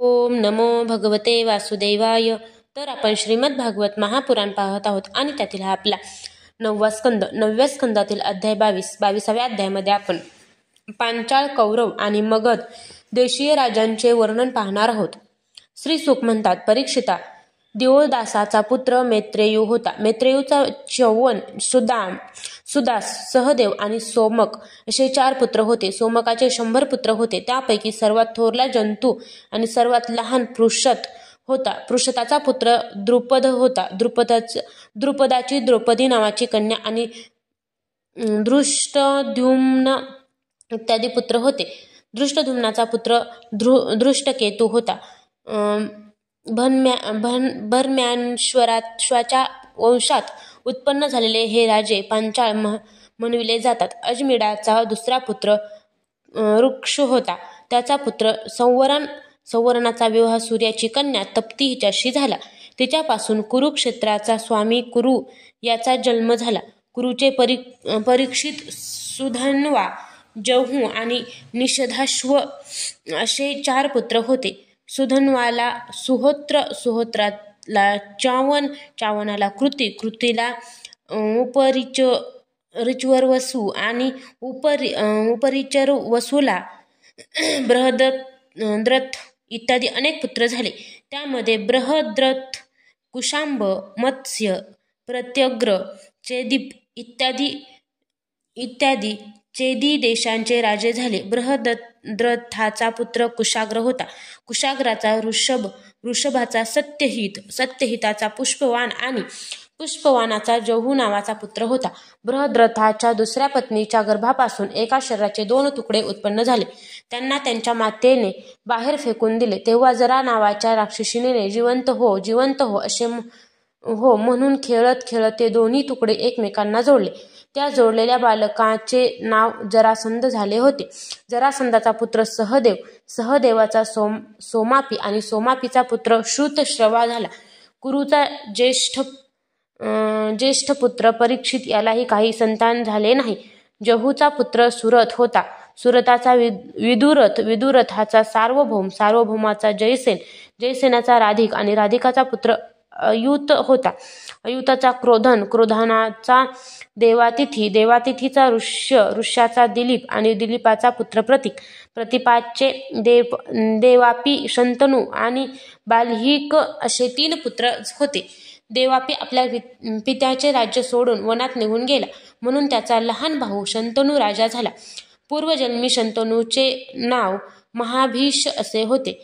ओम नमो भगवते वासुदेवाय. तर आपण श्रीमद भागवत महापुराण पाहत आहोत आणि त्यातील हा आपला 9व्या स्कंदातील अध्याय 22व्या अध्यायामध्ये आपण पांचाळ, कौरव आणि मगध देशीय राजांचे वर्णन पाहणार आहोत. श्री सुख म्हणतात, परीक्षिता, दिवोदासाचा पुत्र मैत्रेयू होता. मैत्रेयूचा च्यवन, सुदास, सहदेव आणि सोमक असे 4 पुत्र होते. सोमकाचे 100 पुत्र होते. त्यापैकी सर्वात थोरला जंतू आणि सर्वात लहान पृषत होता. पृषताचा पुत्र द्रुपद होता. द्रुपदाची द्रौपदी नावाची कन्या आणि धृष्टद्युम्न इत्यादी पुत्र होते. धृष्टद्युम्नाचा पुत्र धृष्टकेतू होता. भरम्याश्वाच्या वंशात उत्पन्न झालेले हे राजे पांचाळ म्हणविले जातात. अजमिडाचा दुसरा पुत्र ऋक्षु होता. त्याचा पुत्र संवरणाचा विवाह सूर्याची कन्या तप्ती हिच्याशी झाला. तिच्यापासून कुरुक्षेत्राचा स्वामी कुरु याचा जन्म झाला. कुरुचे परीक्षित, सुधन्वा, जहू आणि निषधाश्व असे 4 पुत्र होते. सुधन्वाला सुहोत्र, सुहोत्राला चावन, चावनाला कृती, कृतीला उपरिचरवसू आणि उपरिचरवसूला बृहद्रथ इत्यादी अनेक पुत्र झाले. त्यामध्ये बृहद्रथ, कुशांब, मत्स्य, प्रत्यग्र, चेदीप इत्यादी चेदी देशांचे राजे झाले. बृहद्रथाचा पुत्र कुशाग्र होता. कुशाग्राचा ऋषभाचा सत्यहित, सत्यहिताचा पुष्पवान आणि पुष्पवानाचा जहू नावाचा पुत्र होता. बृहद्रथाच्या दुसऱ्या पत्नीच्या गर्भापासून एका शरीराचे 2 तुकडे उत्पन्न झाले. त्यांना त्यांच्या मातेने बाहेर फेकून दिले. तेव्हा जरा नावाच्या राक्षसीने जिवंत हो, जिवंत हो असे म्हणून खेळत खेळत ते दोन्ही तुकडे एकमेकांना जोडले. त्या जोडलेल्या बालकाचे नाव जरासंध झाले होते. जरासंधाचा पुत्र सहदेव, सहदेवाचा सोमापी आणि सोमापीचा पुत्र श्रुतश्रवा झाला. कुरुचा ज्येष्ठ पुत्र परीक्षित यालाही काही संतान झाले नाही. जहूचा पुत्र सुरथ होता. सुरथाचा विदुरथ, विदुरथाचा सार्वभौम, सार्वभौमाचा जयसेन, जयसेनाचा राधिक आणि राधिकाचा पुत्र अयुत होता. अयुताचा क्रोधन, क्रोधनाचा देवातिथी, देवातिथीचा ऋष्य, ऋष्याचा दिलीप आणि दिलीपाचा पुत्र प्रतीक, प्रतीपाचे देवापी, शंतनू आणि बाल्हिक असे 3 पुत्र होते. देवापी आपल्या पित्याचे राज्य सोडून वनात निघून गेला, म्हणून त्याचा लहान भाऊ शंतनू राजा झाला. पूर्वजन्मी शंतनूचे नाव महाभीष असे होते.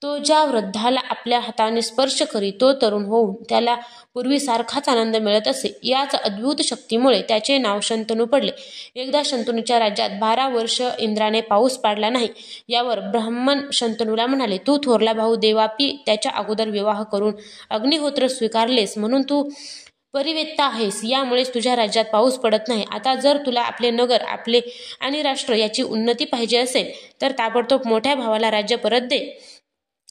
तो ज्या वृद्धाला आपल्या हाताने स्पर्श करी तो तरुण होऊन त्याला पूर्वीसारखाच आनंद मिळत असे. याच अद्भुत शक्तीमुळे त्याचे नाव शंतनू पडले. एकदा शंतनूच्या राज्यात 12 वर्ष इंद्राने पाऊस पाडला नाही. यावर ब्राह्मण शंतनूला म्हणाले, तू थोरला भाऊ देवापी त्याच्या अगोदर विवाह करून अग्निहोत्र स्वीकारलेस म्हणून तू परिवेत्ता आहेस. यामुळेच तुझ्या राज्यात पाऊस पडत नाही. आता जर तुला आपले नगर, आपले आणि राष्ट्र याची उन्नती पाहिजे असेल तर ताबडतोब मोठ्या भावाला राज्य परत दे.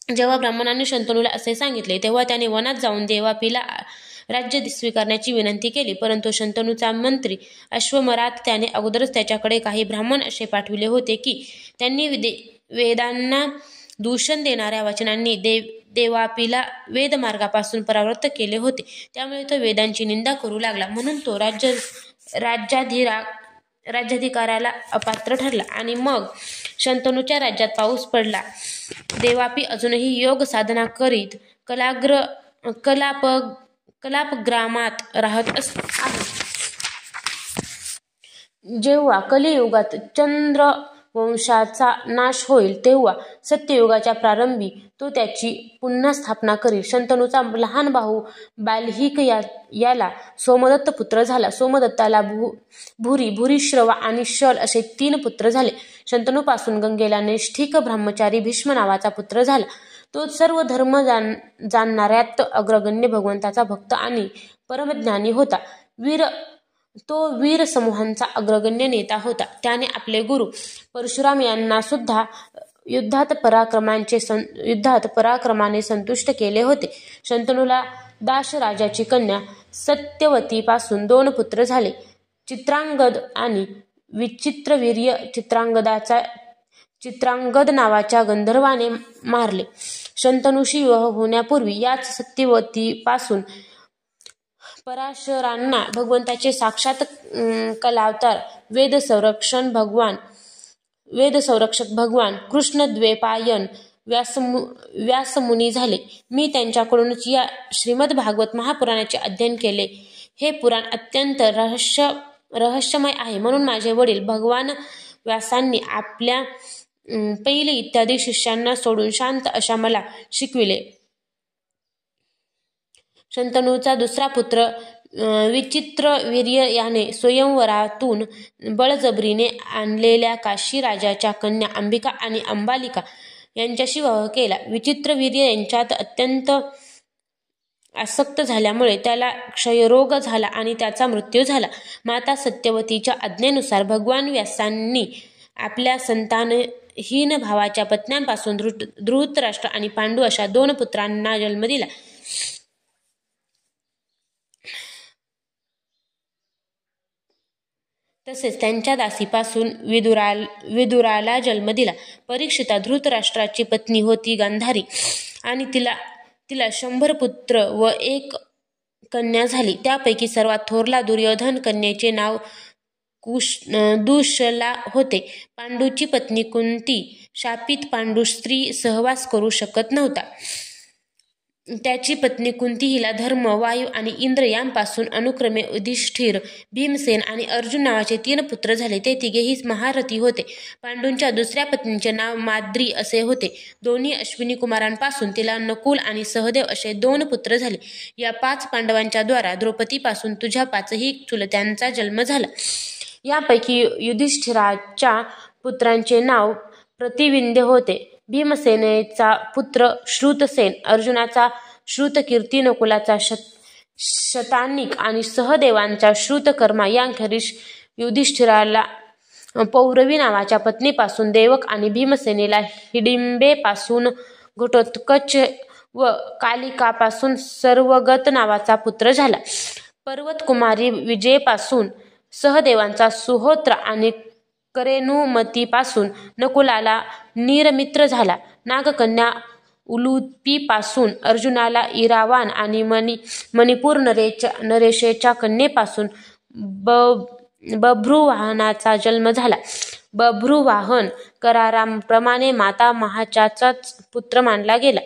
जेव्हा ब्राह्मणांनी शंतनूला असे सांगितले तेव्हा त्याने वनात जाऊन देवापीला राज्य स्वीकारण्याची विनंती केली. परंतु शंतनूचा मंत्री अश्वमरात त्याने अगोदरच त्याच्याकडे काही ब्राह्मण असे पाठविले होते की त्यांनी वेदांना दूषण देणाऱ्या वचनांनी देवापीला वेदमार्गापासून परावृत्त केले होते. त्यामुळे तो वेदांची निंदा करू लागला. म्हणून तो राज्याधिकाराला अपात्र ठरला आणि मग शंतनूच्या राज्यात पाऊस पडला. देवापी अजूनही योग साधना करीत कलापग्रामात राहत आहे. जेव्हा कलियुगात चंद्रवंशाचा नाश होईल तेव्हा सत्ययुगाच्या प्रारंभी तो त्याची पुन्हा स्थापना करील. शंतनूचा लहान भाऊ बाल्हिक याला सोमदत्त पुत्र झाला. सोमदत्ताला भूरिश्रवा आणि शल असे 3 पुत्र झाले. शंतनूपासून गंगेला नैष्ठिक ब्रह्मचारी भीष्म नावाचा पुत्र झाला. तो सर्व धर्म जाणणाऱ्यात अग्रगण्य भगवंताचा भक्त आणि परमज्ञानी होता. तो वीर समूहांचा अग्रगण्य नेता होता. त्याने आपले गुरु परशुराम यांना सुद्धा युद्धात पराक्रमाने संतुष्ट केले होते. शंतनूला दाश राजाची कन्या सत्यवतीपासून 2 पुत्र झाले. चित्रांगद आणि विचित्रवीर्य. चित्रांगद नावाच्या गंधर्वाने मारले. शंतनूशी विवाह होण्यापूर्वी याच सत्यवतीपासून पराशरांना भगवंताचे साक्षात कलावतार वेदसंरक्षक भगवान कृष्णद्वैपायन व्यासमुनी झाले. मी त्यांच्याकडूनच या श्रीमद भागवत महापुराणाचे अध्ययन केले. हे पुराण अत्यंत रहस्यमय आहे, म्हणून माझे वडील भगवान व्यासांनी आपल्या पहिले इत्यादी शिष्यांना सोडून शांत अशा मला शिकविले. शंतनूचा दुसरा पुत्र विचित्रवीर्य याने स्वयंवरातून बळजबरीने आणलेल्या काशी राजाच्या कन्या अंबिका आणि अंबालिका यांच्याशी विवाह केला. विचित्रवीर्य यांच्यात अत्यंत आसक्त झाल्यामुळे त्याला क्षयरोग झाला आणि त्याचा मृत्यू झाला. माता सत्यवतीच्या आज्ञेनुसार भगवान व्यासांनी आपल्या संतानहीन भावाच्या पत्न्यांपासून धृतराष्ट्र आणि पांडू अशा 2 पुत्रांना जन्म दिला. तसेच त्यांच्या दासीपासून विदुराला जन्म दिला. परीक्षिता धृतराष्ट्राची पत्नी होती गांधारी आणि तिला 100 पुत्र व 1 कन्या झाली. त्यापैकी सर्वात थोरला दुर्योधन कन्येचे नाव दुःशला होते. पांडूची पत्नी कुंती शापित पांडू स्त्री सहवास करू शकत नव्हता. त्याची पत्नी कुंती हिला धर्म, वायू आणि इंद्र यांपासून अनुक्रमे युधिष्ठिर, भीमसेन आणि अर्जुन नावाचे 3 पुत्र झाले. ते तिघेही महारथी होते. पांडूंच्या दुसऱ्या पत्नीचे नाव माद्री असे होते. दोन्ही अश्विनी कुमारांपासून तिला नकुल आणि सहदेव असे 2 पुत्र झाले. या 5 पांडवांच्या द्वारा द्रौपदीपासून तुझ्या 5ही चुलत्यांचा जन्म झाला. यापैकी युधिष्ठिराच्या पुत्रांचे नाव प्रतिविंध्य होते. भीमसेनेचा पुत्र श्रुतसेन, अर्जुनाचा श्रुतकीर्ती, नकुलाचा शतानिक आणि सहदेवांचा श्रुतकर्मा यांखेरीज युधिष्ठिराला पौरवी नावाच्या पत्नीपासून देवक आणि भीमसेनेला हिडिंबेपासून घटोत्कच व कालिकापासून सर्वगत नावाचा पुत्र झाला. पर्वतकुमारी विजयेपासून सहदेवांचा सुहोत्र आणि करेनुमतीपासून नकुलाला नीरमित्र झाला. नागकन्या उलुपीपासून अर्जुनाला इरावान आणि मणिपूर नरेशेच्या कन्येपासून बभ्रुवाहनाचा जन्म झाला. बभ्रुवाहन कराराप्रमाणे माता महाचाचाच पुत्र मानला गेला,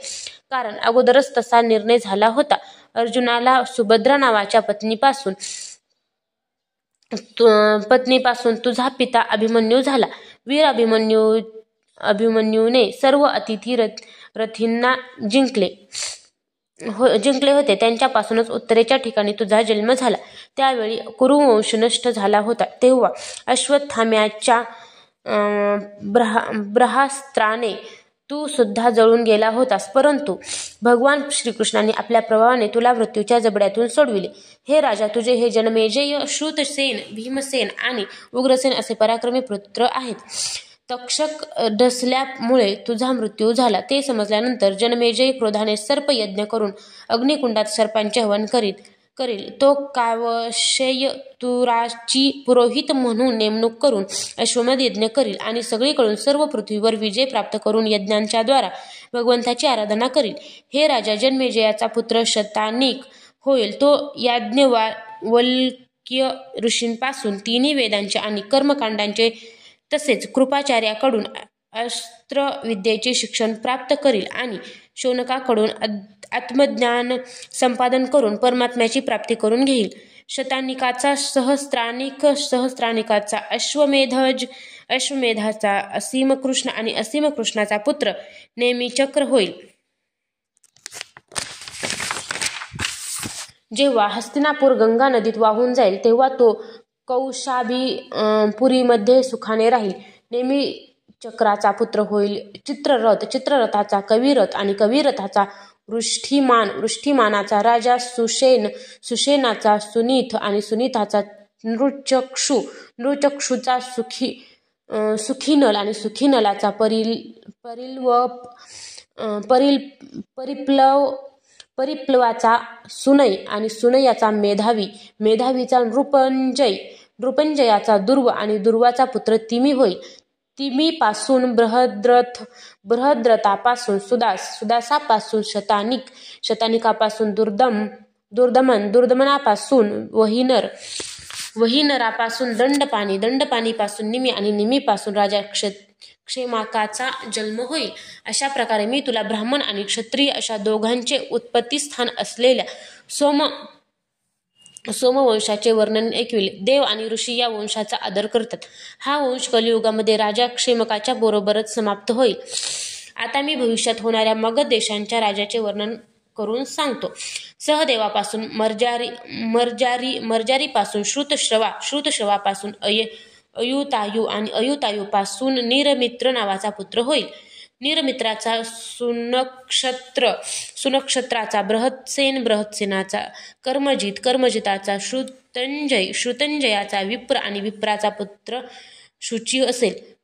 कारण अगोदरच तसा निर्णय झाला होता. अर्जुनाला सुभद्रा नावाच्या पत्नीपासून तुझा पिता अभिमन्यू झाला. वीर अभिमन्यूने सर्व अतिथी रथींना जिंकले होते. त्यांच्यापासूनच उत्तरेच्या ठिकाणी तुझा जन्म झाला. त्यावेळी कुरुवंश नष्ट झाला होता. तेव्हा अश्वत्थाम्याच्या ब्रहास्त्राने तू सुद्धा जळून गेला होतास, परंतु भगवान श्रीकृष्णाने आपल्या प्रभावाने तुला मृत्यूच्या जबड्यातून सोडविले. हे राजा, तुझे हे जनमेजय, श्रुतसेन, भीमसेन आणि उग्रसेन असे पराक्रमी पुत्र आहेत. तक्षक डसल्यामुळे तुझा मृत्यू झाला. ते समजल्यानंतर जनमेजय क्रोधाने सर्पयज्ञ करून अग्निकुंडात सर्पांचे हवन करील. तो कावशेय तुराची पुरोहित म्हणून नेमणूक करून अश्वमेध यज्ञ करील आणि सगळीकडून सर्व पृथ्वीवर विजय प्राप्त करून यज्ञांच्या द्वारा भगवंताची आराधना करील. हे राजा, जनमेजयाचा पुत्र शतानिक होईल. तो याज्ञवल्क्य ऋषींपासून 3 वेदांचे आणि कर्मकांडांचे तसेच कृपाचार्याकडून अस्त्रविद्येचे शिक्षण प्राप्त करील आणि शौनकाकडून आत्मज्ञान संपादन करून परमात्म्याची प्राप्ती करून घेईल. शतानिकाचा सहस्त्रानिकाचा अश्वमेधाचा असीम कृष्ण आणि असीम कृष्णाचा पुत्र नेमिचक्र होईल. जेव्हा हस्तिनापूर गंगा नदीत वाहून जाईल तेव्हा तो कौशांबीपुरीमध्ये सुखाने राहील. नेमिचक्राचा पुत्र होईल चित्ररथ, चित्ररथाचा कविरथ आणि कविरथाचा वृष्टिमान, वृष्टिमानाचा राजा सुषेण, सुषेणाचा सुनीथ आणि सुनीथाचा नृचक्षु, नृचक्षुचा सुखीनल आणि सुखीनलाचा परिप्लवाचा सुनय आणि सुनयाचा मेधावी, मेधावीचा नृपंजय, नृपंजयाचा दुर्व आणि दुर्वाचा पुत्र तिमी होईल. तिमीपासून बृहद्रथापासून सुदास, सुदासापासून शतानिक, शतानिकापासून दुर्दमन, दुर्दमनापासून वहिनर, वहिनरापासून दंडपाणी, दंडपाणीपासून निमी आणि निमीपासून राजा क्षेमाकाचा जन्म होईल. अशा प्रकारे मी तुला ब्राह्मण आणि क्षत्रिय अशा दोघांचे उत्पत्तीस्थान असलेल्या सोमवंशाचे वर्णन ऐकविले. देव आणि ऋषी या वंशाचा आदर करतात. हा वंश कलियुगामध्ये राजा क्षेमकाच्या बरोबरच समाप्त होईल. आता मी भविष्यात होणाऱ्या मगध देशांच्या राजाचे वर्णन करून सांगतो. सहदेवापासून मर्जारीपासून श्रुतश्रवा, श्रुतश्रवापासून अयुतायु आणि अयुतायुपासून नीरमित्र नावाचा पुत्र होईल. नीरमित्राचा सुनक्षत्राचा बृहत्सेन, बृहत्सेनाचा कर्मजित, कर्मजिताचा श्रुतंजय, श्रुतंजयाचा विप्र आणि विप्राचा पुत्र शुची असेल.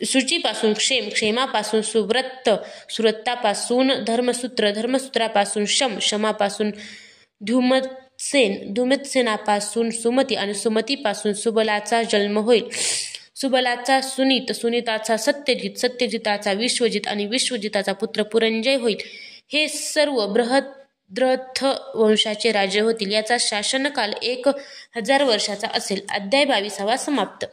शुचीपासून क्षेम, क्षेमापासून सुव्रत, सुव्रतापासून धर्मसूत्र, धर्मसूत्रापासून शम, शमापासून द्युमत्सेन, द्युमत्सेनापासून सुमती आणि सुमतीपासून सुबलाचा जन्म होईल. सुबलाचा सुनीत, सुनीताचा सत्यजित, सत्यजिताचा विश्वजित आणि विश्वजिताचा पुत्र पुरंजय होईल. हे सर्व बृहद्रथ वंशाचे राजे होतील. याचा शासनकाल 1000 वर्षाचा असेल. अध्याय 22 समाप्त.